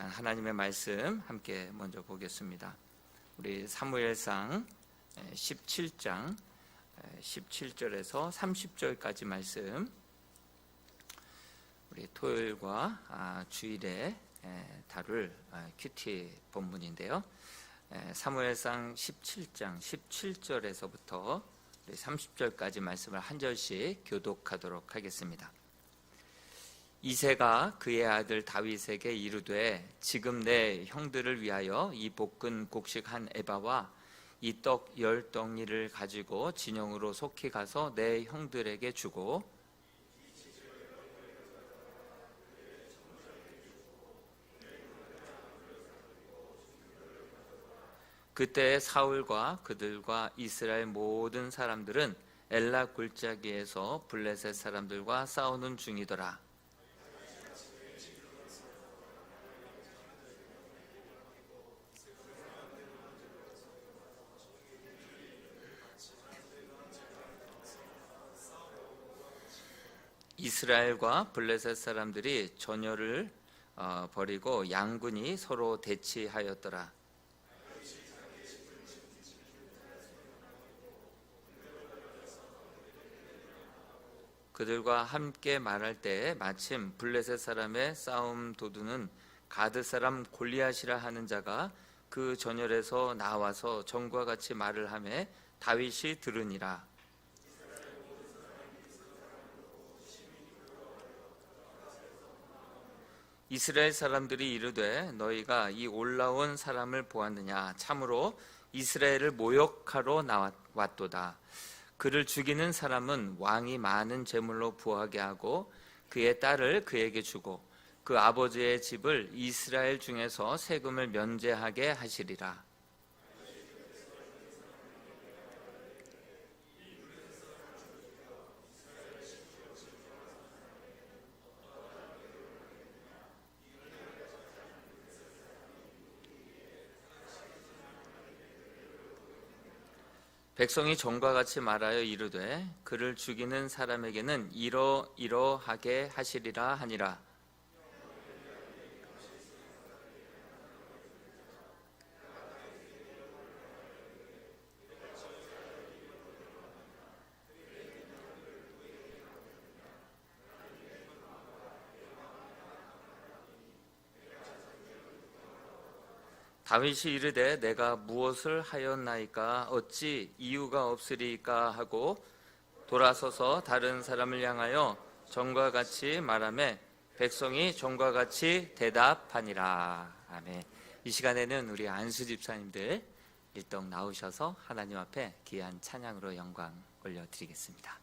시간 하나님의 말씀 함께 먼저 보겠습니다. 우리 사무엘상 17장 17절에서 30절까지 말씀, 우리 토요일과 주일에 다룰 큐티 본문인데요. 사무엘상 17장 17절에서부터 30절까지 말씀을 한 절씩 교독하도록 하겠습니다. 이새가 그의 아들 다윗에게 이르되, 지금 내 형들을 위하여 이 볶은 곡식 한 에바와 이 떡 10덩이를 가지고 진영으로 속히 가서 내 형들에게 주고, 그때 사울과 그들과 이스라엘 모든 사람들은 엘라 골짜기에서 블레셋 사람들과 싸우는 중이더라. 이스라엘과 블레셋 사람들이 전열을 벌이고 양군이 서로 대치하였더라. 그들과 함께 말할 때에 마침 블레셋 사람의 싸움 도두는 가드 사람 골리앗이라 하는 자가 그 전열에서 나와서 전과 같이 말을 하매 다윗이 들으니라. 이스라엘 사람들이 이르되, 너희가 이 올라온 사람을 보았느냐? 참으로 이스라엘을 모욕하러 왔도다. 그를 죽이는 사람은 왕이 많은 재물로 부하게 하고 그의 딸을 그에게 주고 그 아버지의 집을 이스라엘 중에서 세금을 면제하게 하시리라. 백성이 전과 같이 말하여 이르되, 그를 죽이는 사람에게는 이러하게 하시리라 하니라. 다윗이 이르되, 내가 무엇을 하였나이까? 어찌 이유가 없으리까? 하고 돌아서서 다른 사람을 향하여 전과 같이 말하매 백성이 전과 같이 대답하니라. 아멘. 이 시간에는 우리 안수 집사님들 일동 나오셔서 하나님 앞에 귀한 찬양으로 영광 올려드리겠습니다.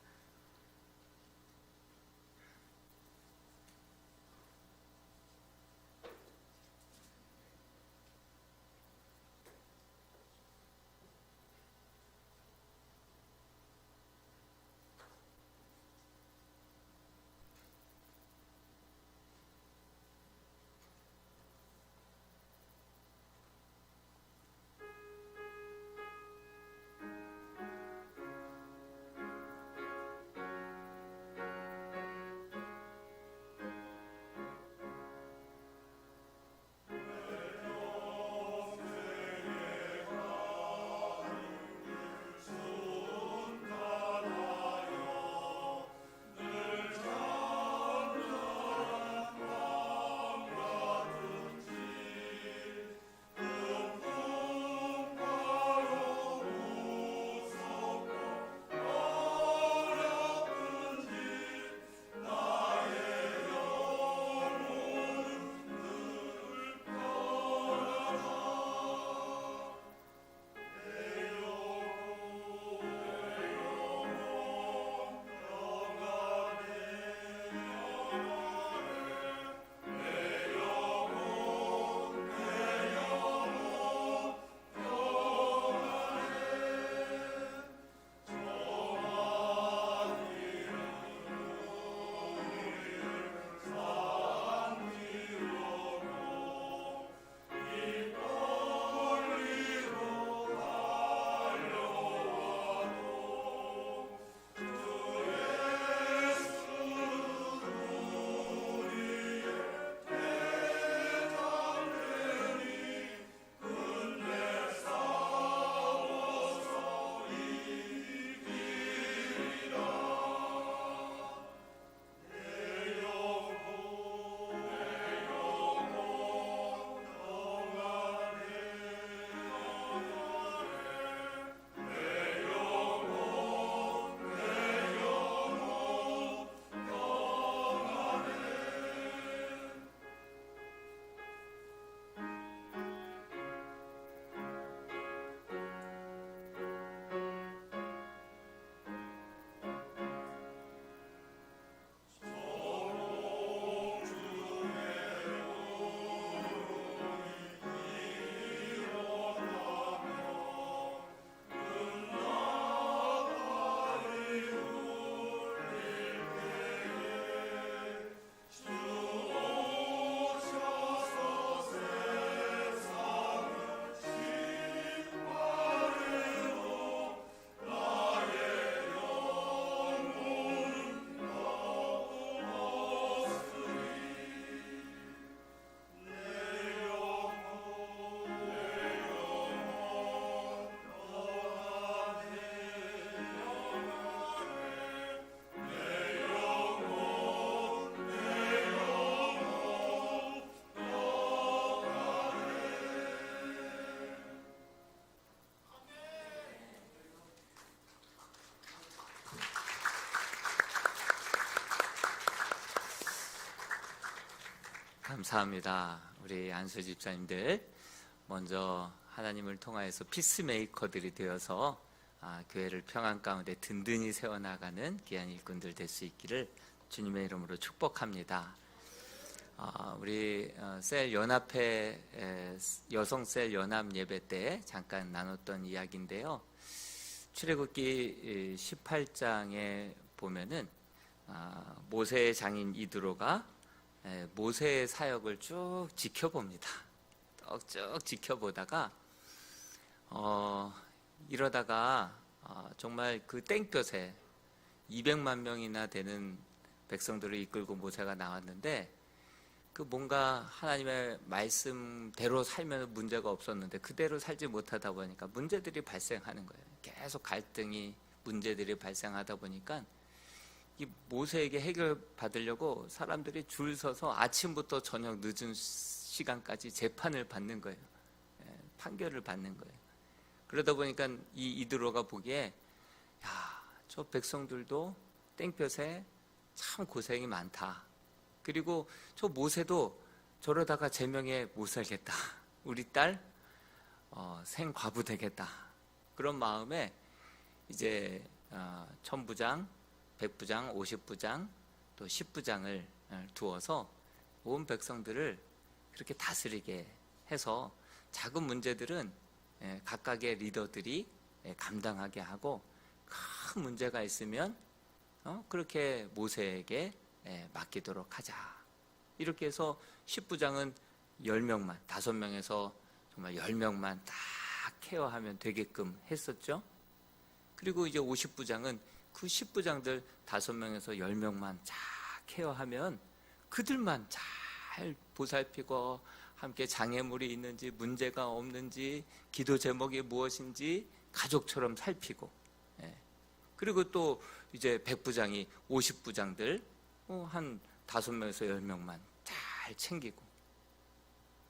감사합니다. 우리 안수 집사님들 먼저 하나님을 통하여서 피스메이커들이 되어서 교회를 평안 가운데 든든히 세워나가는 귀한 일꾼들 될 수 있기를 주님의 이름으로 축복합니다. 우리 셀 연합회 여성 셀 연합 예배 때 잠깐 나눴던 이야기인데요. 출애굽기 18장에 보면은 모세의 장인 이드로가 모세의 사역을 쭉 지켜봅니다. 쭉 지켜보다가 이러다가 정말 그 땡볕에 200만 명이나 되는 백성들을 이끌고 모세가 나왔는데 그 뭔가 하나님의 말씀대로 살면 문제가 없었는데 그대로 살지 못하다 보니까 문제들이 발생하는 거예요. 계속 갈등이 문제들이 발생하다 보니까 이 모세에게 해결 받으려고 사람들이 줄 서서 아침부터 저녁 늦은 시간까지 재판을 받는 거예요. 판결을 받는 거예요. 그러다 보니까 이 이드로가 보기에 저 백성들도 땡볕에 참 고생이 많다. 그리고 저 모세도 저러다가 제명에 못 살겠다. 우리 딸 생과부 되겠다. 그런 마음에 이제 천부장, 백부장, 50부장, 또 10부장을 두어서 온 백성들을 그렇게 다스리게 해서 작은 문제들은 각각의 리더들이 감당하게 하고 큰 문제가 있으면 그렇게 모세에게 맡기도록 하자. 이렇게 해서 10부장은 10명만, 5명에서 정말 10명만 딱 케어하면 되게끔 했었죠. 그리고 이제 50부장은 그 10부장들 5명에서 10명만 잘 케어하면 그들만 잘 보살피고 함께 장애물이 있는지 문제가 없는지 기도 제목이 무엇인지 가족처럼 살피고, 그리고 또 이제 100부장이 50부장들 한 5명에서 10명만 잘 챙기고,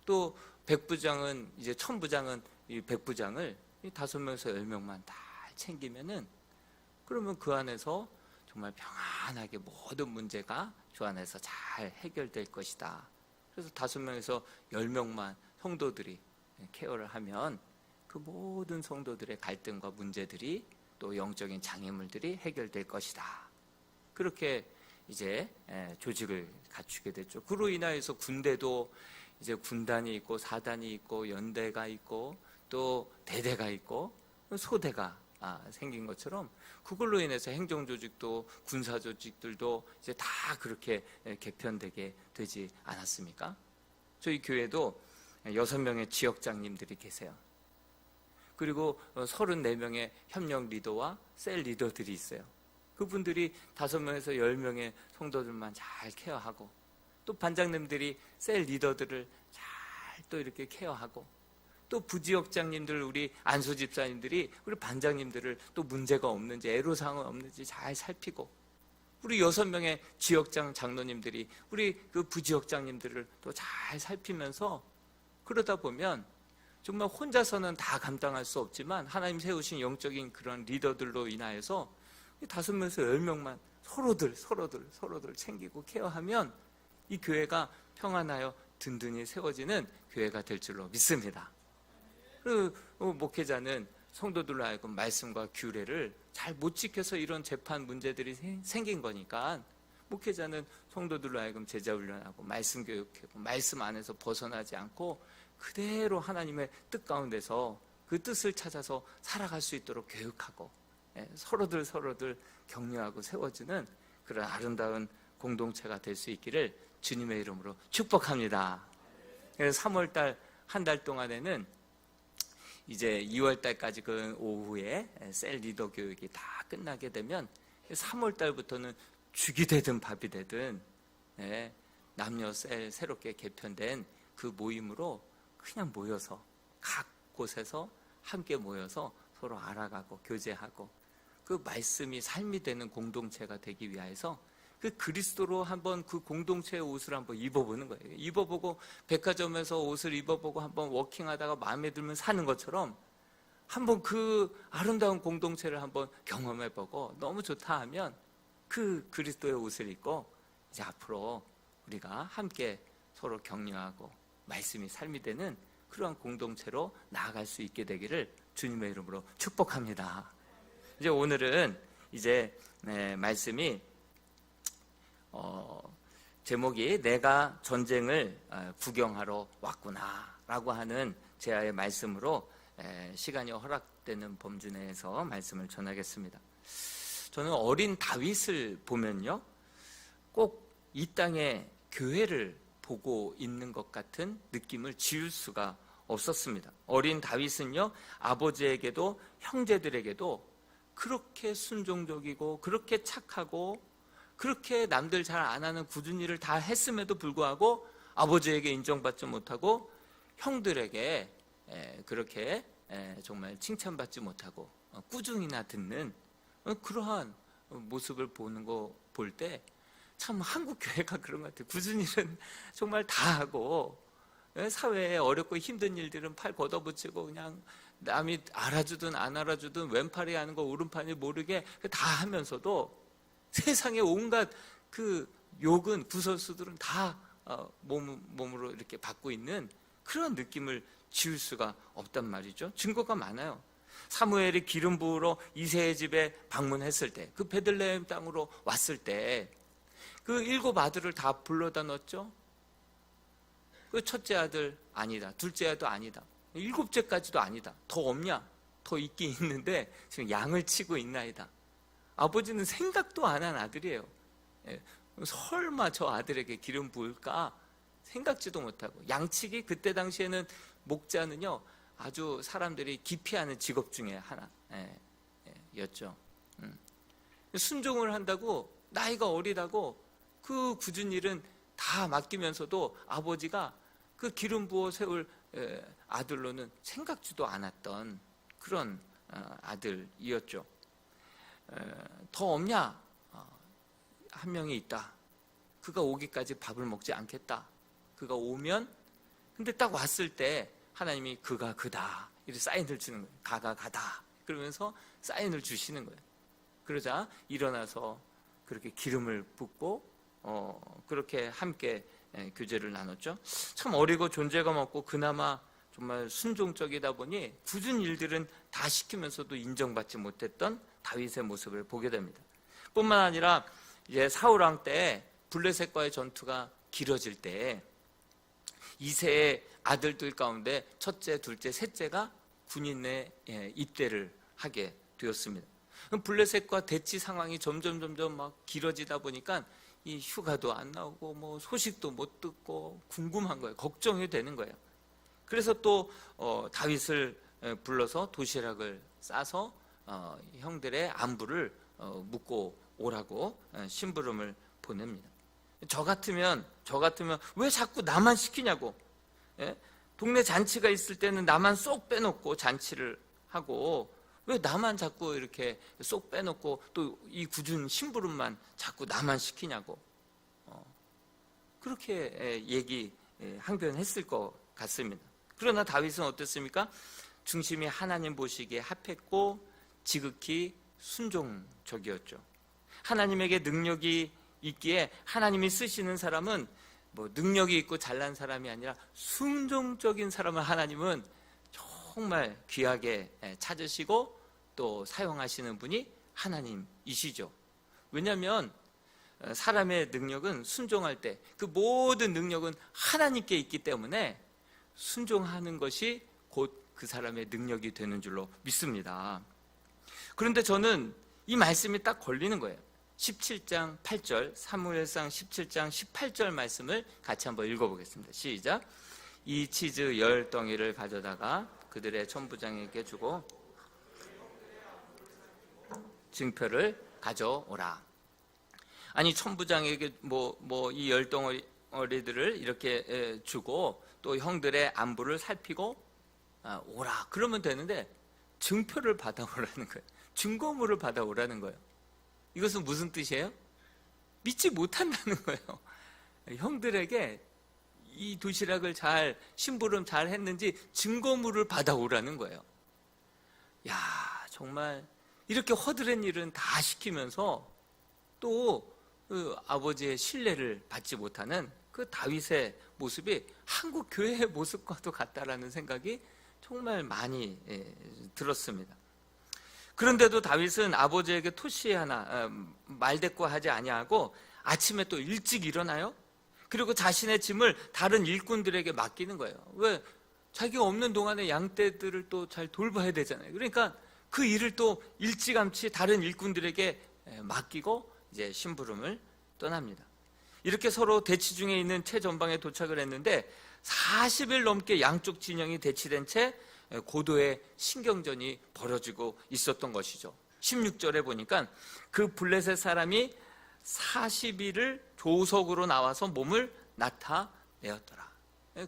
또 100부장은 이제 1000부장은 이 100부장을 5명에서 10명만 다 챙기면은 그러면 그 안에서 정말 평안하게 모든 문제가 주 안에서 잘 해결될 것이다. 그래서 5명에서 10명만 성도들이 케어를 하면 그 모든 성도들의 갈등과 문제들이 또 영적인 장애물들이 해결될 것이다. 그렇게 이제 조직을 갖추게 됐죠. 그로 인하여서 군대도 이제 군단이 있고 사단이 있고 연대가 있고 또 대대가 있고 소대가 생긴 것처럼 그걸로 인해서 행정조직도 군사조직들도 이제 다 그렇게 개편되게 되지 않았습니까? 저희 교회도 6명의 지역장님들이 계세요. 그리고 34명의 협력 리더와 셀 리더들이 있어요. 그분들이 5명에서 10명의 성도들만 잘 케어하고, 또 반장님들이 셀 리더들을 잘 또 이렇게 케어하고, 또 부지역장님들, 우리 안수 집사님들이 우리 반장님들을 또 문제가 없는지 애로사항은 없는지 잘 살피고, 우리 6명의 지역장 장로님들이 우리 그 부지역장님들을 또 잘 살피면서, 그러다 보면 정말 혼자서는 다 감당할 수 없지만 하나님 세우신 영적인 그런 리더들로 인하여서 5명에서 10명만 서로들 챙기고 케어하면 이 교회가 평안하여 든든히 세워지는 교회가 될 줄로 믿습니다. 그 목회자는 성도들로 하여금 말씀과 규례를 잘 못 지켜서 이런 재판 문제들이 생긴 거니까 목회자는 성도들로 하여금 제자 훈련하고 말씀 교육하고 말씀 안에서 벗어나지 않고 그대로 하나님의 뜻 가운데서 그 뜻을 찾아서 살아갈 수 있도록 교육하고 서로들 격려하고 세워주는 그런 아름다운 공동체가 될 수 있기를 주님의 이름으로 축복합니다. 그래서 3월달 한 달 동안에는 이제 2월달까지 그 오후에 셀 리더 교육이 다 끝나게 되면 3월달부터는 죽이 되든 밥이 되든 남녀 셀 새롭게 개편된 그 모임으로 그냥 모여서 각 곳에서 함께 모여서 서로 알아가고 교제하고 그 말씀이 삶이 되는 공동체가 되기 위해서 그 그리스도로 한번 그 공동체의 옷을 한번 입어보는 거예요. 입어보고 백화점에서 옷을 입어보고 한번 워킹하다가 마음에 들면 사는 것처럼 한번 그 아름다운 공동체를 한번 경험해보고 너무 좋다 하면 그 그리스도의 옷을 입고 이제 앞으로 우리가 함께 서로 격려하고 말씀이 삶이 되는 그러한 공동체로 나아갈 수 있게 되기를 주님의 이름으로 축복합니다. 이제 오늘은 이제 말씀이 제목이 내가 전쟁을 구경하러 왔구나라고 하는 제아의 말씀으로 시간이 허락되는 범주 내에서 말씀을 전하겠습니다. 저는 어린 다윗을 보면요, 꼭 이 땅에 교회를 보고 있는 것 같은 느낌을 지울 수가 없었습니다. 어린 다윗은요, 아버지에게도 형제들에게도 그렇게 순종적이고 그렇게 착하고 그렇게 남들 잘 안 하는 굳은 일을 다 했음에도 불구하고 아버지에게 인정받지 못하고 형들에게 그렇게 정말 칭찬받지 못하고 꾸중이나 듣는 그러한 모습을 보는 거 볼 때 참 한국 교회가 그런 것 같아요. 굳은 일은 정말 다 하고 사회에 어렵고 힘든 일들은 팔 걷어붙이고 그냥 남이 알아주든 안 알아주든 왼팔이 하는 거 오른팔이 모르게 다 하면서도 세상에 온갖 그 욕은 구설수들은 다 몸으로 이렇게 받고 있는 그런 느낌을 지울 수가 없단 말이죠. 증거가 많아요. 사무엘이 기름 부으러 이새의 집에 방문했을 때, 그 베들레헴 땅으로 왔을 때 그 7 아들을 다 불러다 넣었죠. 그 첫째 아들 아니다, 둘째 아들 아니다, 7째까지도 아니다. 더 없냐? 더 있긴 있는데 지금 양을 치고 있나이다. 아버지는 생각도 안 한 아들이에요. 설마 저 아들에게 기름 부을까 생각지도 못하고, 양치기 그때 당시에는 목자는요 아주 사람들이 기피하는 직업 중에 하나였죠. 순종을 한다고, 나이가 어리다고 그 굳은 일은 다 맡기면서도 아버지가 그 기름 부어 세울 아들로는 생각지도 않았던 그런 아들이었죠. 더 없냐? 한 명이 있다. 그가 오기까지 밥을 먹지 않겠다. 그가 오면, 근데 딱 왔을 때 하나님이 그가 그다 이렇게 사인을 주는 거예요. 가가 가다 그러면서 사인을 주시는 거예요. 그러자 일어나서 그렇게 기름을 붓고 그렇게 함께 교제를 나눴죠. 참 어리고 존재감 없고 그나마 정말 순종적이다 보니 굳은 일들은 다 시키면서도 인정받지 못했던 다윗의 모습을 보게 됩니다. 뿐만 아니라 이제 사울 왕 때 블레셋과의 전투가 길어질 때 이새의 아들들 가운데 첫째, 둘째, 셋째가 군인에 입대를 하게 되었습니다. 블레셋과 대치 상황이 점점 막 길어지다 보니까 이 휴가도 안 나오고 뭐 소식도 못 듣고 궁금한 거예요. 걱정이 되는 거예요. 그래서 또 다윗을 불러서 도시락을 싸서 형들의 안부를 묻고 오라고 심부름을 보냅니다. 저 같으면 왜 자꾸 나만 시키냐고. 동네 잔치가 있을 때는 나만 쏙 빼놓고 잔치를 하고 왜 나만 자꾸 이렇게 쏙 빼놓고 또 이 굳은 심부름만 자꾸 나만 시키냐고. 그렇게 항변했을 것 같습니다. 그러나 다윗은 어땠습니까? 중심이 하나님 보시기에 합했고 지극히 순종적이었죠. 하나님에게 능력이 있기에 하나님이 쓰시는 사람은 뭐 능력이 있고 잘난 사람이 아니라 순종적인 사람을 하나님은 정말 귀하게 찾으시고 또 사용하시는 분이 하나님이시죠. 왜냐하면 사람의 능력은 순종할 때 그 모든 능력은 하나님께 있기 때문에 순종하는 것이 곧 그 사람의 능력이 되는 줄로 믿습니다. 그런데 저는 이 말씀이 딱 걸리는 거예요. 17장 8절, 사무엘상 17장 18절 말씀을 같이 한번 읽어보겠습니다. 시작. 이 치즈 10덩이를 가져다가 그들의 천부장에게 주고 증표를 가져오라. 아니 천부장에게 이 10덩어리들을 이렇게 주고 또 형들의 안부를 살피고 오라 그러면 되는데 증표를 받아오라는 거예요. 증거물을 받아오라는 거예요. 이것은 무슨 뜻이에요? 믿지 못한다는 거예요. 형들에게 이 도시락을 심부름 잘 했는지 증거물을 받아오라는 거예요. 야, 정말 이렇게 허드렛 일은 다 시키면서 또 그 아버지의 신뢰를 받지 못하는 그 다윗의 모습이 한국 교회의 모습과도 같다라는 생각이 정말 많이 들었습니다. 그런데도 다윗은 아버지에게 토시 하나 말대꾸하지 아니하고 아침에 또 일찍 일어나요. 그리고 자신의 짐을 다른 일꾼들에게 맡기는 거예요. 왜? 자기가 없는 동안에 양떼들을 또 잘 돌봐야 되잖아요. 그러니까 그 일을 또 일찌감치 다른 일꾼들에게 맡기고 이제 심부름을 떠납니다. 이렇게 서로 대치 중에 있는 채 전방에 도착을 했는데 40일 넘게 양쪽 진영이 대치된 채 고도의 신경전이 벌어지고 있었던 것이죠. 16절에 보니까 그 블레셋 사람이 40일을 조석으로 나와서 몸을 나타내었더라.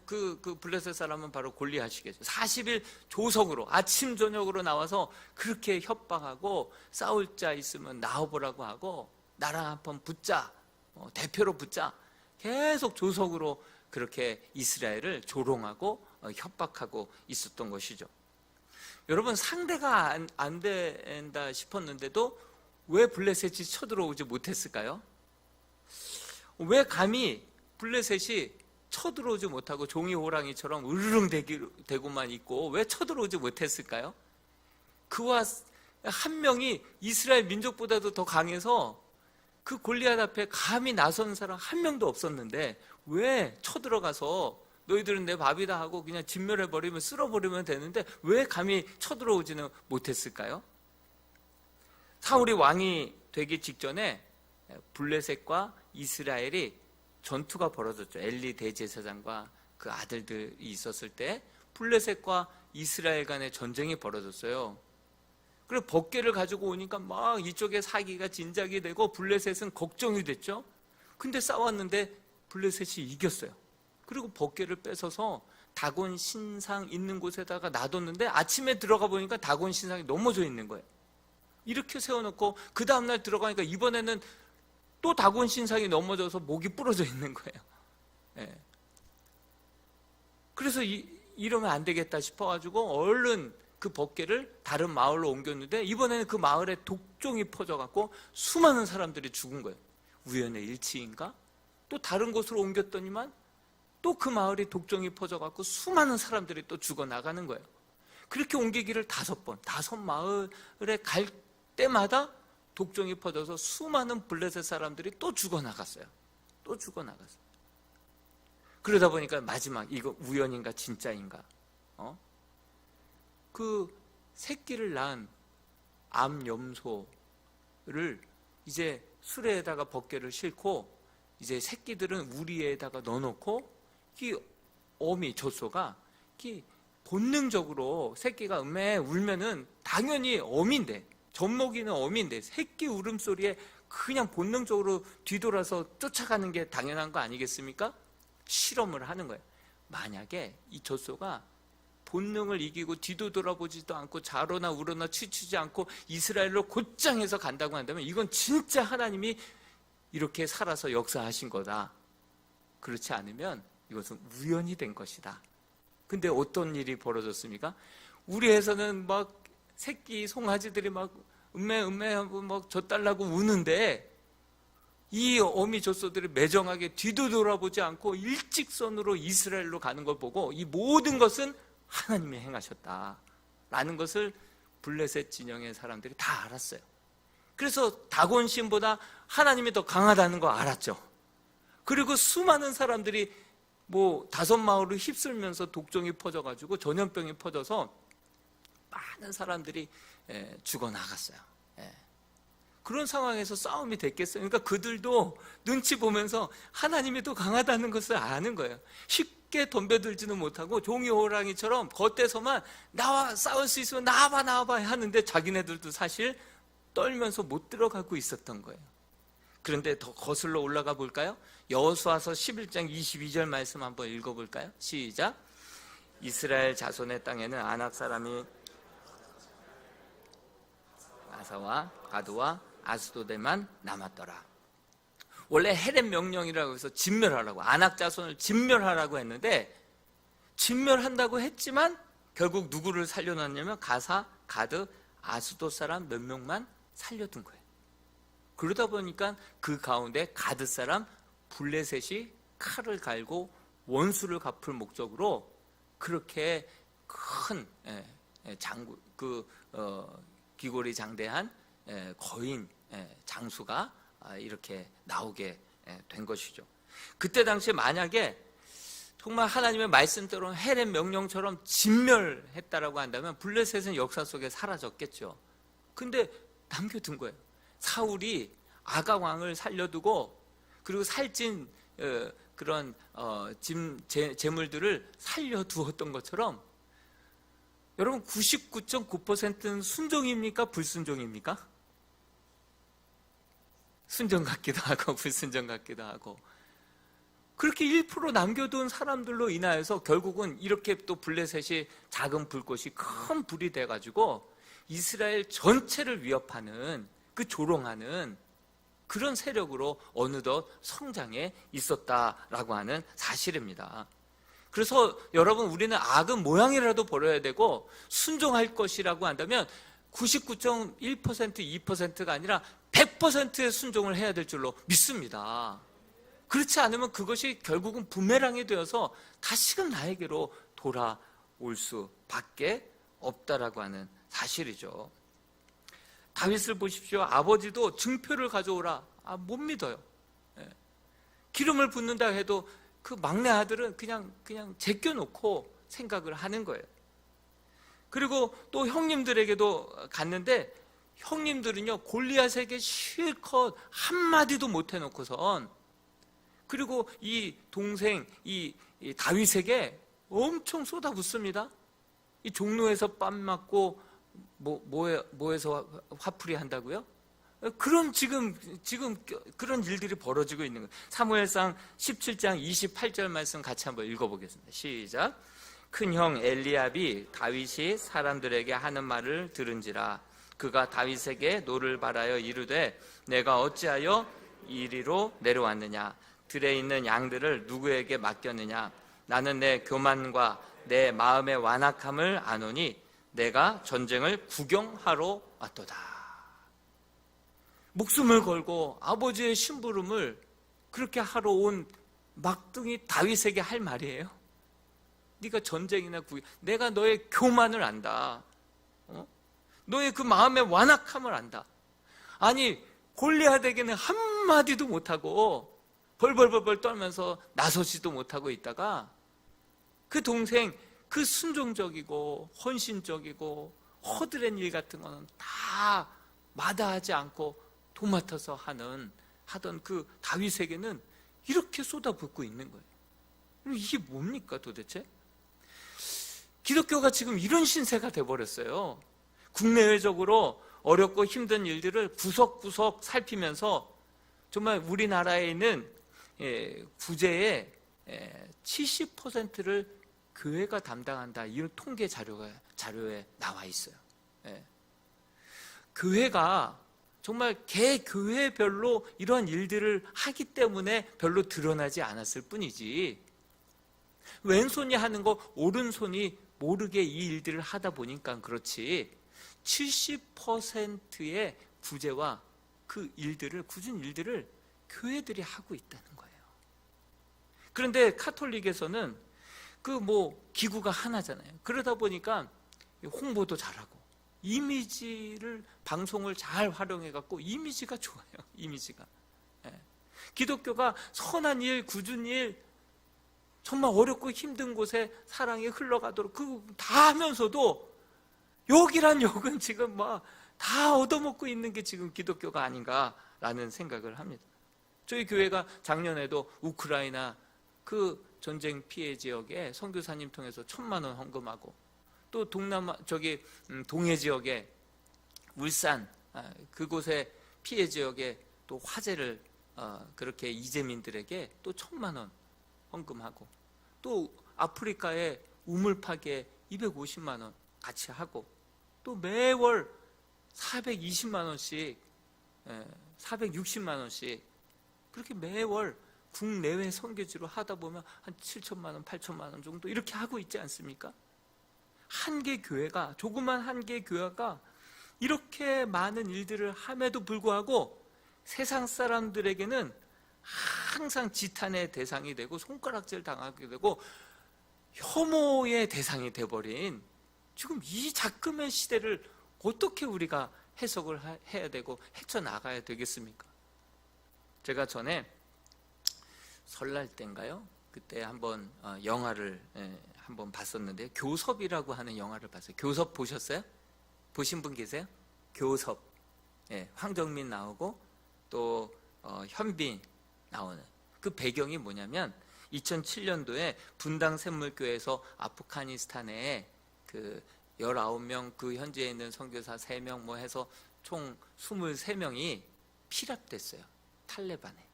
그 블레셋 사람은 바로 골리앗이겠죠. 40일 조석으로 아침 저녁으로 나와서 그렇게 협박하고 싸울 자 있으면 나와보라고 하고 나랑 한번 붙자, 대표로 붙자, 계속 조석으로 그렇게 이스라엘을 조롱하고 협박하고 있었던 것이죠. 여러분, 상대가 안 된다 싶었는데도 왜 블레셋이 쳐들어오지 못했을까요? 왜 감히 블레셋이 쳐들어오지 못하고 종이 호랑이처럼 으르릉 대고만 있고 왜 쳐들어오지 못했을까요? 그와 한 명이 이스라엘 민족보다도 더 강해서 그 골리앗 앞에 감히 나선 사람 한 명도 없었는데 왜 쳐들어가서 너희들은 내 밥이다 하고 그냥 진멸해버리면 쓸어버리면 되는데 왜 감히 쳐들어오지는 못했을까요? 사울이 왕이 되기 직전에 블레셋과 이스라엘이 전투가 벌어졌죠. 엘리 대제사장과 그 아들들이 있었을 때 블레셋과 이스라엘 간의 전쟁이 벌어졌어요. 그리고 법궤를 가지고 오니까 막 이쪽에 사기가 진작이 되고 블레셋은 걱정이 됐죠. 근데 싸웠는데 블레셋이 이겼어요. 그리고 법궤를 뺏어서 다곤 신상 있는 곳에다가 놔뒀는데 아침에 들어가 보니까 다곤 신상이 넘어져 있는 거예요. 이렇게 세워놓고 그 다음날 들어가니까 이번에는 또 다곤 신상이 넘어져서 목이 부러져 있는 거예요. 예. 그래서 이러면 안 되겠다 싶어가지고 얼른 그 법궤를 다른 마을로 옮겼는데 이번에는 그 마을에 독종이 퍼져갖고 수많은 사람들이 죽은 거예요. 우연의 일치인가? 또 다른 곳으로 옮겼더니만 또 그 마을이 독종이 퍼져갖고 수많은 사람들이 또 죽어나가는 거예요. 그렇게 옮기기를 5번, 5마을에 갈 때마다 독종이 퍼져서 수많은 블레셋 사람들이 또 죽어나갔어요. 또 죽어나갔어요. 그러다 보니까 마지막 이거 우연인가 진짜인가? 그 새끼를 낳은 암염소를 이제 수레에다가 법궤를 싣고 이제 새끼들은 우리에다가 넣어놓고 이 어미 젖소가 본능적으로 새끼가 울면은 당연히 어미인데 젖먹이는 어미인데 새끼 울음소리에 그냥 본능적으로 뒤돌아서 쫓아가는 게 당연한 거 아니겠습니까? 실험을 하는 거예요. 만약에 이 젖소가 본능을 이기고 뒤도 돌아보지도 않고 자로나 우로나 치치지 않고 이스라엘로 곧장해서 간다고 한다면 이건 진짜 하나님이 이렇게 살아서 역사하신 거다. 그렇지 않으면 이것은 우연이 된 것이다. 근데 어떤 일이 벌어졌습니까? 우리에서는 막 새끼 송아지들이 막 음메 하고 막 젖달라고 우는데 이 어미 젖소들이 매정하게 뒤도 돌아보지 않고 일직선으로 이스라엘로 가는 걸 보고 이 모든 것은 하나님이 행하셨다라는 것을 블레셋 진영의 사람들이 다 알았어요. 그래서 다곤 신보다 하나님이 더 강하다는 거 알았죠. 그리고 수많은 사람들이 5마을을 휩쓸면서 독종이 퍼져가지고 전염병이 퍼져서 많은 사람들이 죽어나갔어요. 그런 상황에서 싸움이 됐겠어요. 그러니까 그들도 눈치 보면서 하나님이 더 강하다는 것을 아는 거예요. 쉽게 덤벼들지는 못하고 종이 호랑이처럼 겉에서만 나와 싸울 수 있으면 나와봐 하는데 자기네들도 사실 떨면서 못 들어가고 있었던 거예요. 그런데 더 거슬러 올라가 볼까요? 여호수아서 11장 22절 말씀 한번 읽어볼까요? 시작. 이스라엘 자손의 땅에는 아낙 사람이 아사와 가드와 아스도데만 남았더라. 원래 헤렛 명령이라고 해서 진멸하라고, 아낙 자손을 진멸하라고 했는데 진멸한다고 했지만 결국 누구를 살려놨냐면 가사, 가드, 아스돗 사람 몇 명만 살려둔 거예요. 그러다 보니까 그 가운데 가드 사람 블레셋이 칼을 갈고 원수를 갚을 목적으로 그렇게 큰 장구 귀골이 장대한 거인 장수가 이렇게 나오게 된 것이죠. 그때 당시에 만약에 정말 하나님의 말씀대로 헤렘 명령처럼 진멸했다라고 한다면 블레셋은 역사 속에 사라졌겠죠. 근데 남겨둔 거예요. 사울이 아각 왕을 살려두고 그리고 살찐 그런 재물들을 살려두었던 것처럼 여러분 99.9%는 순종입니까? 불순종입니까? 순종 같기도 하고 불순종 같기도 하고 그렇게 1% 남겨둔 사람들로 인하여서 결국은 이렇게 또 블레셋이 작은 불꽃이 큰 불이 돼가지고 이스라엘 전체를 위협하는 그 조롱하는 그런 세력으로 어느덧 성장해 있었다라고 하는 사실입니다. 그래서 여러분 우리는 악은 모양이라도 버려야 되고 순종할 것이라고 한다면 99.1% 2%가 아니라 100%의 순종을 해야 될 줄로 믿습니다. 그렇지 않으면 그것이 결국은 부메랑이 되어서 다시금 나에게로 돌아올 수밖에 없다라고 하는 사실이죠. 다윗을 보십시오. 아버지도 증표를 가져오라. 못 믿어요. 기름을 붓는다 해도 그 막내 아들은 그냥 제껴놓고 생각을 하는 거예요. 그리고 또 형님들에게도 갔는데 형님들은요 골리앗에게 실컷 한마디도 못 해놓고선 그리고 이 동생 이 다윗에게 엄청 쏟아붓습니다. 이 종로에서 뺨 맞고 뭐에서 화풀이 한다고요? 그런 지금 그런 일들이 벌어지고 있는 거예요. 사무엘상 17장 28절 말씀 같이 한번 읽어보겠습니다. 시작. 큰형 엘리압이 다윗이 사람들에게 하는 말을 들은지라 그가 다윗에게 노를 바라여 이르되 내가 어찌하여 이리로 내려왔느냐 들에 있는 양들을 누구에게 맡겼느냐 나는 내 교만과 내 마음의 완악함을 아노니 내가 전쟁을 구경하러 왔도다. 목숨을 걸고 아버지의 심부름을 그렇게 하러 온 막둥이 다윗에게 할 말이에요. 네가 전쟁이나 구경, 내가 너의 교만을 안다. 너의 그 마음의 완악함을 안다. 아니 골리앗에게는 한마디도 못하고 벌벌벌벌 떨면서 나서지도 못하고 있다가 그 동생 그 순종적이고 헌신적이고 허드렛 일 같은 거는 다 마다하지 않고 도맡아서 하던 그 다윗에게는 이렇게 쏟아붓고 있는 거예요. 이게 뭡니까 도대체? 기독교가 지금 이런 신세가 돼버렸어요. 국내외적으로 어렵고 힘든 일들을 구석구석 살피면서 정말 우리나라에 있는 부재의 70%를 교회가 담당한다. 이런 통계 자료에 나와 있어요. 교회가 정말 교회별로 이러한 일들을 하기 때문에 별로 드러나지 않았을 뿐이지 왼손이 하는 거 오른손이 모르게 이 일들을 하다 보니까 그렇지 70%의 부재와 그 일들을 굳은 일들을 교회들이 하고 있다는 거예요. 그런데 카톨릭에서는 기구가 하나잖아요. 그러다 보니까 홍보도 잘하고 이미지를 방송을 잘 활용해 갖고 이미지가 좋아요. 이미지가 기독교가 선한 일, 굳은 일 정말 어렵고 힘든 곳에 사랑이 흘러가도록 그거 다 하면서도 욕이란 욕은 지금 다 얻어먹고 있는 게 지금 기독교가 아닌가라는 생각을 합니다. 저희 교회가 작년에도 우크라이나 그 전쟁 피해 지역에 선교사님 통해서 1,000만 원 헌금하고 또 동해 지역에 울산 그곳에 피해 지역에 또 화재를 그렇게 이재민들에게 또 1,000만 원 헌금하고 또 아프리카의 우물 파괴 250만 원 같이 하고 또 매월 420만 원씩 460만 원씩 그렇게 매월 국내외 선교지로 하다 보면 한 7천만 원, 8천만 원 정도 이렇게 하고 있지 않습니까? 한 개 교회가 조그만 한 개 교회가 이렇게 많은 일들을 함에도 불구하고 세상 사람들에게는 항상 지탄의 대상이 되고 손가락질 당하게 되고 혐오의 대상이 돼버린 지금 이 작금의 시대를 어떻게 우리가 해석을 해야 되고 헤쳐나가야 되겠습니까? 제가 전에 설날 때인가요? 그때 한번 영화를 한번 봤었는데요. 교섭이라고 하는 영화를 봤어요. 교섭 보셨어요? 보신 분 계세요? 교섭. 황정민 나오고 또 현빈 나오는 그 배경이 뭐냐면 2007년도에 분당 샘물교회에서 아프가니스탄에 그 19명 그 현지에 있는 선교사 3명 뭐 해서 총 23명이 피랍됐어요. 탈레반에.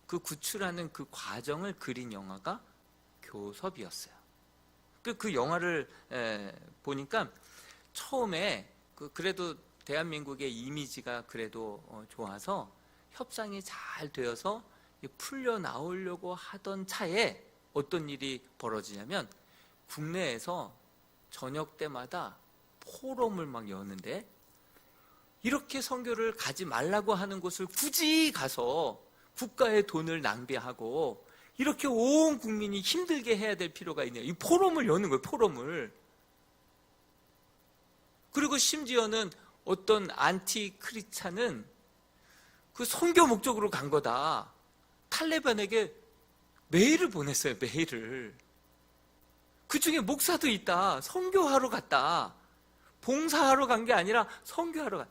그 구출하는 그 과정을 그린 영화가 교섭이었어요. 그 영화를 보니까 처음에 그래도 대한민국의 이미지가 그래도 좋아서 협상이 잘 되어서 풀려 나오려고 하던 차에 어떤 일이 벌어지냐면 국내에서 저녁 때마다 포럼을 막 여는데 이렇게 선교를 가지 말라고 하는 곳을 굳이 가서 국가의 돈을 낭비하고 이렇게 온 국민이 힘들게 해야 될 필요가 있네요. 이 포럼을 여는 거예요. 포럼을. 그리고 심지어는 어떤 안티 크리스찬은 그 선교 목적으로 간 거다. 탈레반에게 메일을 보냈어요. 메일을. 그중에 목사도 있다. 선교하러 갔다. 봉사하러 간 게 아니라 선교하러 갔다.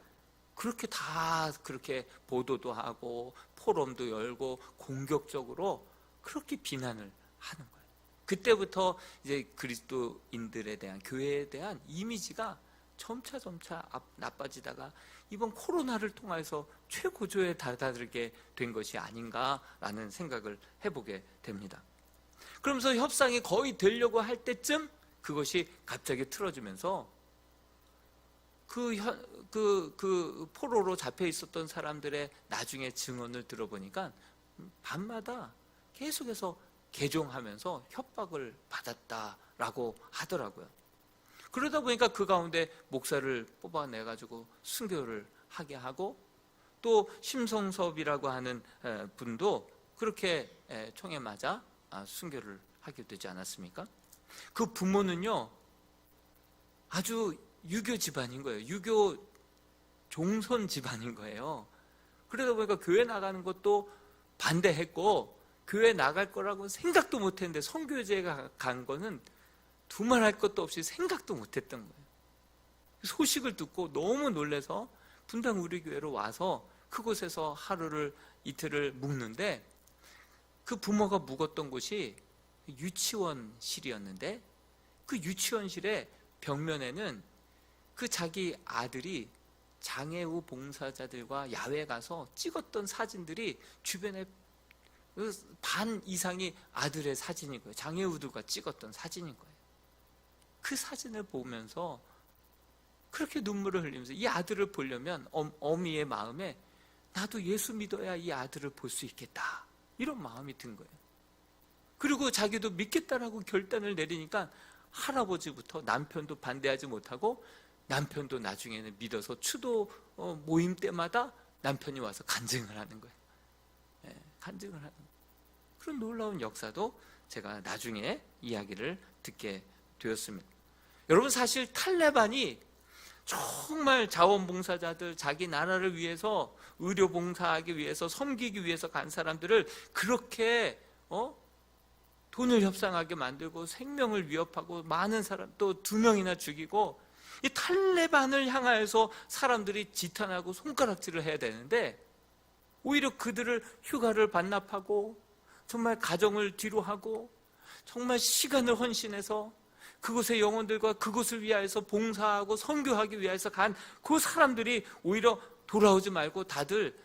그렇게 다 그렇게 보도도 하고 포럼도 열고 공격적으로 그렇게 비난을 하는 거예요. 그때부터 이제 그리스도인들에 대한 교회에 대한 이미지가 점차 나빠지다가 이번 코로나를 통해서 최고조에 다다르게 된 것이 아닌가라는 생각을 해보게 됩니다. 그러면서 협상이 거의 되려고 할 때쯤 그것이 갑자기 틀어지면서 그 포로로 잡혀 있었던 사람들의 나중에 증언을 들어보니까 밤마다 계속해서 개종하면서 협박을 받았다라고 하더라고요. 그러다 보니까 그 가운데 목사를 뽑아내가지고 순교를 하게 하고 또 심성섭이라고 하는 분도 그렇게 총에 맞아 순교를 하게 되지 않았습니까? 그 부모는요 아주 유교 집안인 거예요. 유교 종손 집안인 거예요. 그러다 보니까 교회 나가는 것도 반대했고 교회 나갈 거라고 생각도 못했는데 선교제에 간 거는 두말할 것도 없이 생각도 못했던 거예요. 소식을 듣고 너무 놀라서 분당 우리 교회로 와서 그곳에서 이틀을 묵는데 그 부모가 묵었던 곳이 유치원실이었는데 그 유치원실의 벽면에는 그 자기 아들이 장애우 봉사자들과 야외 가서 찍었던 사진들이 주변에 반 이상이 아들의 사진인 거예요. 장애우들과 찍었던 사진인 거예요. 그 사진을 보면서 그렇게 눈물을 흘리면서 이 아들을 보려면 어미의 마음에 나도 예수 믿어야 이 아들을 볼 수 있겠다 이런 마음이 든 거예요. 그리고 자기도 믿겠다라고 결단을 내리니까 할아버지부터 남편도 반대하지 못하고 남편도 나중에는 믿어서 추도 모임 때마다 남편이 와서 간증을 하는 거예요. 간증을 하는 거예요. 그런 놀라운 역사도 제가 나중에 이야기를 듣게 되었습니다. 여러분 사실 탈레반이 정말 자원봉사자들 자기 나라를 위해서 의료봉사하기 위해서 섬기기 위해서 간 사람들을 그렇게 돈을 협상하게 만들고 생명을 위협하고 많은 사람 또 2명이나 죽이고 이 탈레반을 향하여서 사람들이 지탄하고 손가락질을 해야 되는데 오히려 그들을 휴가를 반납하고 정말 가정을 뒤로 하고 정말 시간을 헌신해서 그곳의 영혼들과 그곳을 위하여서 봉사하고 선교하기 위해서 간 그 사람들이 오히려 돌아오지 말고 다들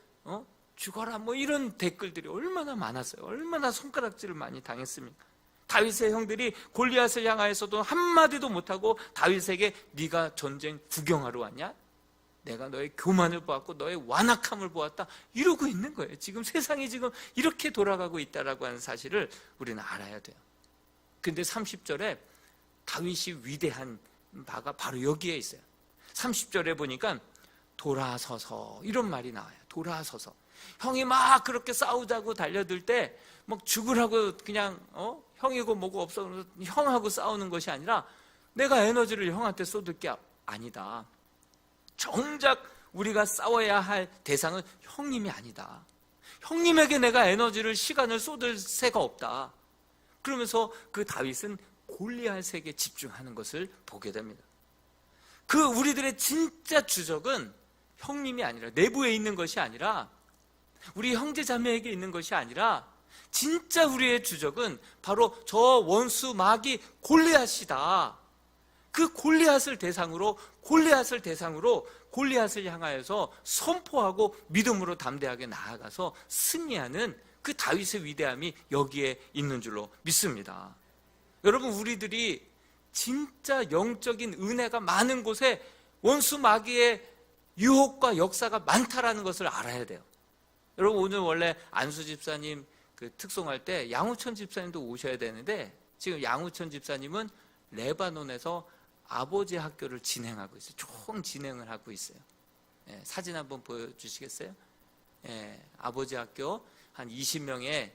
죽어라 뭐 이런 댓글들이 얼마나 많았어요. 얼마나 손가락질을 많이 당했습니까? 다윗의 형들이 골리앗을 향하여서도 한마디도 못하고 다윗에게 네가 전쟁 구경하러 왔냐? 내가 너의 교만을 보았고 너의 완악함을 보았다 이러고 있는 거예요. 지금 세상이 지금 이렇게 돌아가고 있다라고 하는 사실을 우리는 알아야 돼요. 근데 30절에 다윗이 위대한 바가 바로 여기에 있어요. 30절에 보니까 돌아서서 이런 말이 나와요. 돌아서서. 형이 막 그렇게 싸우자고 달려들 때 막 죽으라고 그냥 형이고 뭐고 없어 그래서 형하고 싸우는 것이 아니라 내가 에너지를 형한테 쏟을 게 아니다. 정작 우리가 싸워야 할 대상은 형님이 아니다. 형님에게 내가 에너지를 시간을 쏟을 새가 없다. 그러면서 그 다윗은 골리앗에게 집중하는 것을 보게 됩니다. 그 우리들의 진짜 주적은 형님이 아니라, 내부에 있는 것이 아니라, 우리 형제 자매에게 있는 것이 아니라, 진짜 우리의 주적은 바로 저 원수 마귀 골리앗이다. 그 골리앗을 대상으로 골리앗을 향하여서 선포하고 믿음으로 담대하게 나아가서 승리하는 그 다윗의 위대함이 여기에 있는 줄로 믿습니다. 여러분, 우리들이 진짜 영적인 은혜가 많은 곳에 원수 마귀의 유혹과 역사가 많다라는 것을 알아야 돼요. 여러분, 오늘 원래 안수 집사님 그 특송할 때 양우천 집사님도 오셔야 되는데, 지금 양우천 집사님은 레바논에서 아버지 학교를 진행하고 있어요. 총 진행을 하고 있어요. 사진 한번 보여주시겠어요? 아버지 학교 한 20명의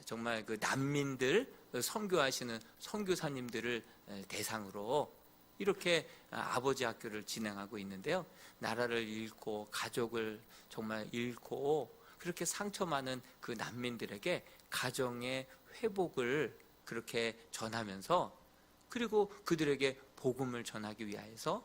정말 그 난민들 선교하시는 선교사님들을 대상으로 이렇게 아버지 학교를 진행하고 있는데요. 나라를 잃고 가족을 정말 잃고 그렇게 상처 많은 그 난민들에게 가정의 회복을 그렇게 전하면서, 그리고 그들에게 복음을 전하기 위해서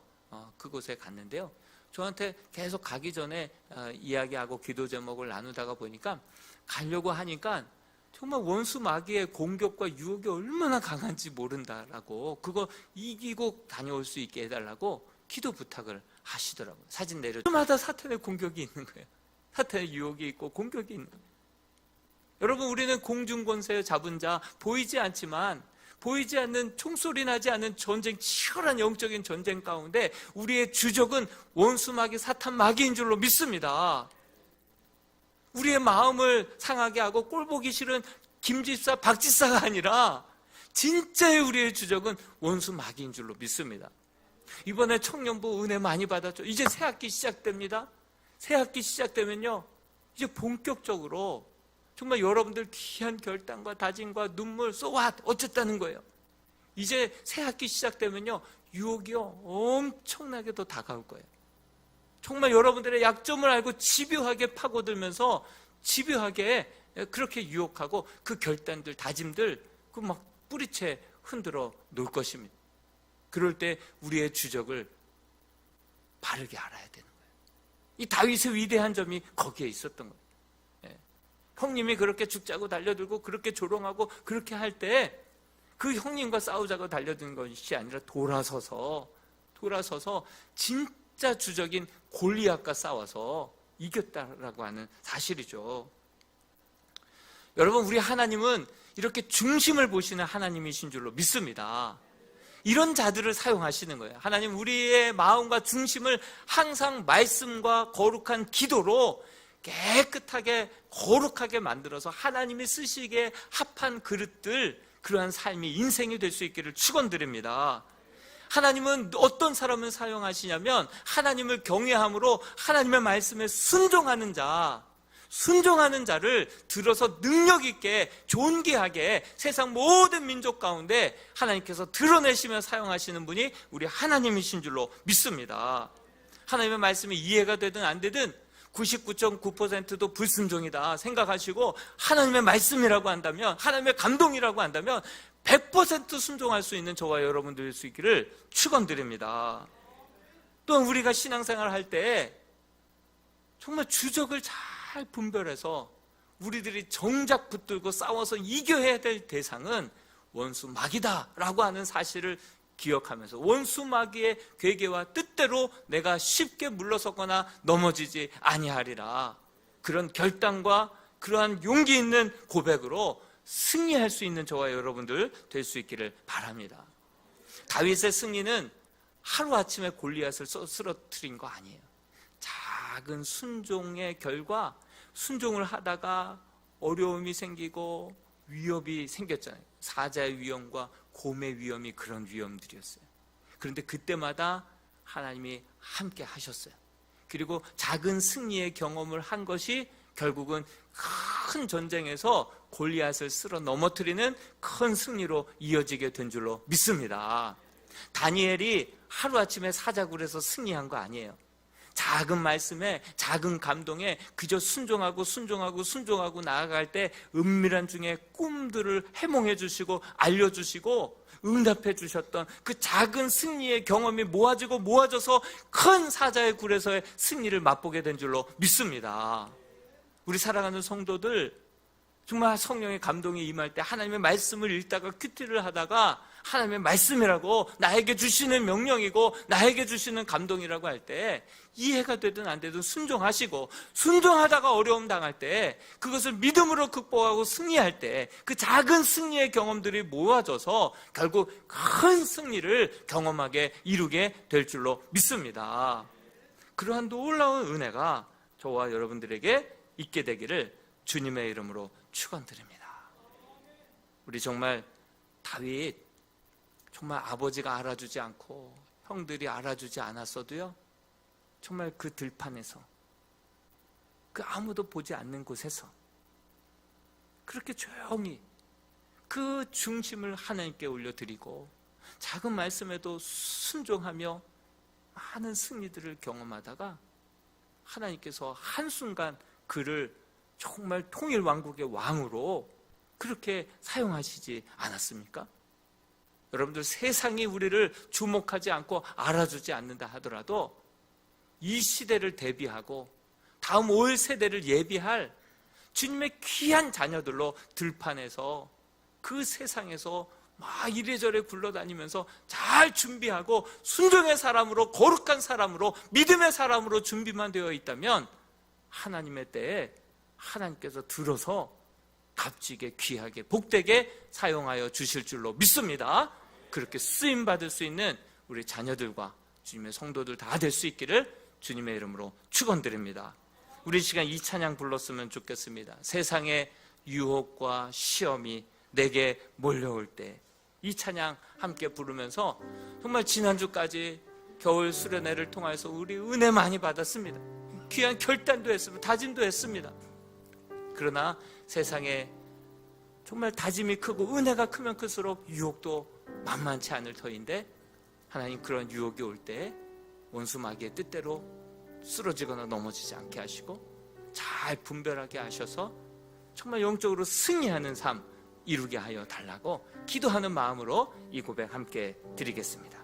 그곳에 갔는데요. 저한테 계속 가기 전에 이야기하고 기도 제목을 나누다가 보니까, 가려고 하니까 정말 원수 마귀의 공격과 유혹이 얼마나 강한지 모른다라고, 그거 이기고 다녀올 수 있게 해달라고 기도 부탁을 하시더라고요. 사진 내려. 그마다 사탄의 공격이 있는 거예요. 사탄의 유혹이 있고 공격이 있는 거예요. 여러분, 우리는 공중권세 잡은 자, 보이지 않지만, 보이지 않는, 총소리 나지 않는 전쟁, 치열한 영적인 전쟁 가운데 우리의 주적은 원수 마귀, 사탄 마귀인 줄로 믿습니다. 우리의 마음을 상하게 하고 꼴보기 싫은 김집사, 박집사가 아니라 진짜의 우리의 주적은 원수 마귀인 줄로 믿습니다. 이번에 청년부 은혜 많이 받았죠. 이제 새 학기 시작됩니다. 새 학기 시작되면요, 이제 본격적으로 정말 여러분들 귀한 결단과 다짐과 눈물, so what? 어쨌다는 거예요. 이제 새 학기 시작되면요, 유혹이요 엄청나게 더 다가올 거예요. 정말 여러분들의 약점을 알고 집요하게 파고들면서 집요하게 그렇게 유혹하고 그 결단들, 다짐들 그 막 뿌리채 흔들어 놓을 것입니다. 그럴 때 우리의 주적을 바르게 알아야 되는 거예요. 이 다윗의 위대한 점이 거기에 있었던 거예요. 형님이 그렇게 죽자고 달려들고 그렇게 조롱하고 그렇게 할 때 그 형님과 싸우자고 달려드는 것이 아니라 돌아서서 진짜 주적인 골리앗과 싸워서 이겼다라고 하는 사실이죠. 여러분, 우리 하나님은 이렇게 중심을 보시는 하나님이신 줄로 믿습니다. 이런 자들을 사용하시는 거예요. 하나님, 우리의 마음과 중심을 항상 말씀과 거룩한 기도로 깨끗하게 거룩하게 만들어서 하나님이 쓰시기에 합한 그릇들, 그러한 삶이 인생이 될 수 있기를 축원드립니다. 하나님은 어떤 사람을 사용하시냐면, 하나님을 경외함으로 하나님의 말씀에 순종하는 자를 들어서 능력 있게 존귀하게 세상 모든 민족 가운데 하나님께서 드러내시며 사용하시는 분이 우리 하나님이신 줄로 믿습니다. 하나님의 말씀이 이해가 되든 안 되든 99.9%도 불순종이다 생각하시고, 하나님의 말씀이라고 한다면, 하나님의 감동이라고 한다면 100% 순종할 수 있는 저와 여러분들 될 수 있기를 축원드립니다. 또한 우리가 신앙생활을 할 때 정말 주적을 잘 분별해서 우리들이 정작 붙들고 싸워서 이겨야 될 대상은 원수 마귀다라고 하는 사실을 기억하면서, 원수 마귀의 괴계와 뜻대로 내가 쉽게 물러서거나 넘어지지 아니하리라, 그런 결단과 그러한 용기 있는 고백으로 승리할 수 있는 저와 여러분들 될 수 있기를 바랍니다. 다윗의 승리는 하루아침에 골리앗을 쓰러뜨린 거 아니에요. 작은 순종의 결과, 순종을 하다가 어려움이 생기고 위협이 생겼잖아요. 사자의 위험과 곰의 위험이 그런 위험들이었어요. 그런데 그때마다 하나님이 함께 하셨어요. 그리고 작은 승리의 경험을 한 것이 결국은 큰 전쟁에서 골리앗을 쓸어 넘어뜨리는 큰 승리로 이어지게 된 줄로 믿습니다. 다니엘이 하루아침에 사자굴에서 승리한 거 아니에요. 작은 말씀에, 작은 감동에 그저 순종하고 나아갈 때 은밀한 중에 꿈들을 해몽해 주시고 알려주시고 응답해 주셨던 그 작은 승리의 경험이 모아져서 큰 사자의 굴에서의 승리를 맛보게 된 줄로 믿습니다. 우리 사랑하는 성도들, 정말 성령의 감동이 임할 때 하나님의 말씀을 읽다가 큐티를 하다가 하나님의 말씀이라고 나에게 주시는 명령이고 나에게 주시는 감동이라고 할 때 이해가 되든 안 되든 순종하시고, 순종하다가 어려움 당할 때 그것을 믿음으로 극복하고 승리할 때 그 작은 승리의 경험들이 모아져서 결국 큰 승리를 경험하게 이루게 될 줄로 믿습니다. 그러한 놀라운 은혜가 저와 여러분들에게 있게 되기를 주님의 이름으로 축원드립니다. 우리 정말 다윗, 정말 아버지가 알아주지 않고 형들이 알아주지 않았어도요, 정말 그 들판에서, 그 아무도 보지 않는 곳에서 그렇게 조용히 그 중심을 하나님께 올려드리고 작은 말씀에도 순종하며 많은 승리들을 경험하다가 하나님께서 한순간 그를 정말 통일 왕국의 왕으로 그렇게 사용하시지 않았습니까? 여러분들, 세상이 우리를 주목하지 않고 알아주지 않는다 하더라도 이 시대를 대비하고 다음 올 세대를 예비할 주님의 귀한 자녀들로 들판에서 그 세상에서 막 이래저래 굴러다니면서 잘 준비하고 순종의 사람으로, 거룩한 사람으로, 믿음의 사람으로 준비만 되어 있다면 하나님의 때에 하나님께서 들어서 값지게, 귀하게, 복되게 사용하여 주실 줄로 믿습니다. 그렇게 쓰임받을 수 있는 우리 자녀들과 주님의 성도들 다 될 수 있기를 주님의 이름으로 축원드립니다. 우리 시간 이 찬양 불렀으면 좋겠습니다. 세상의 유혹과 시험이 내게 몰려올 때 이 찬양 함께 부르면서 정말 지난주까지 겨울 수련회를 통해서 우리 은혜 많이 받았습니다. 귀한 결단도 했습니다. 다짐도 했습니다. 그러나 세상에 정말 다짐이 크고 은혜가 크면 클수록 유혹도 만만치 않을 터인데, 하나님 그런 유혹이 올 때 원수 마귀의 뜻대로 쓰러지거나 넘어지지 않게 하시고 잘 분별하게 하셔서 정말 영적으로 승리하는 삶 이루게 하여 달라고 기도하는 마음으로 이 고백 함께 드리겠습니다.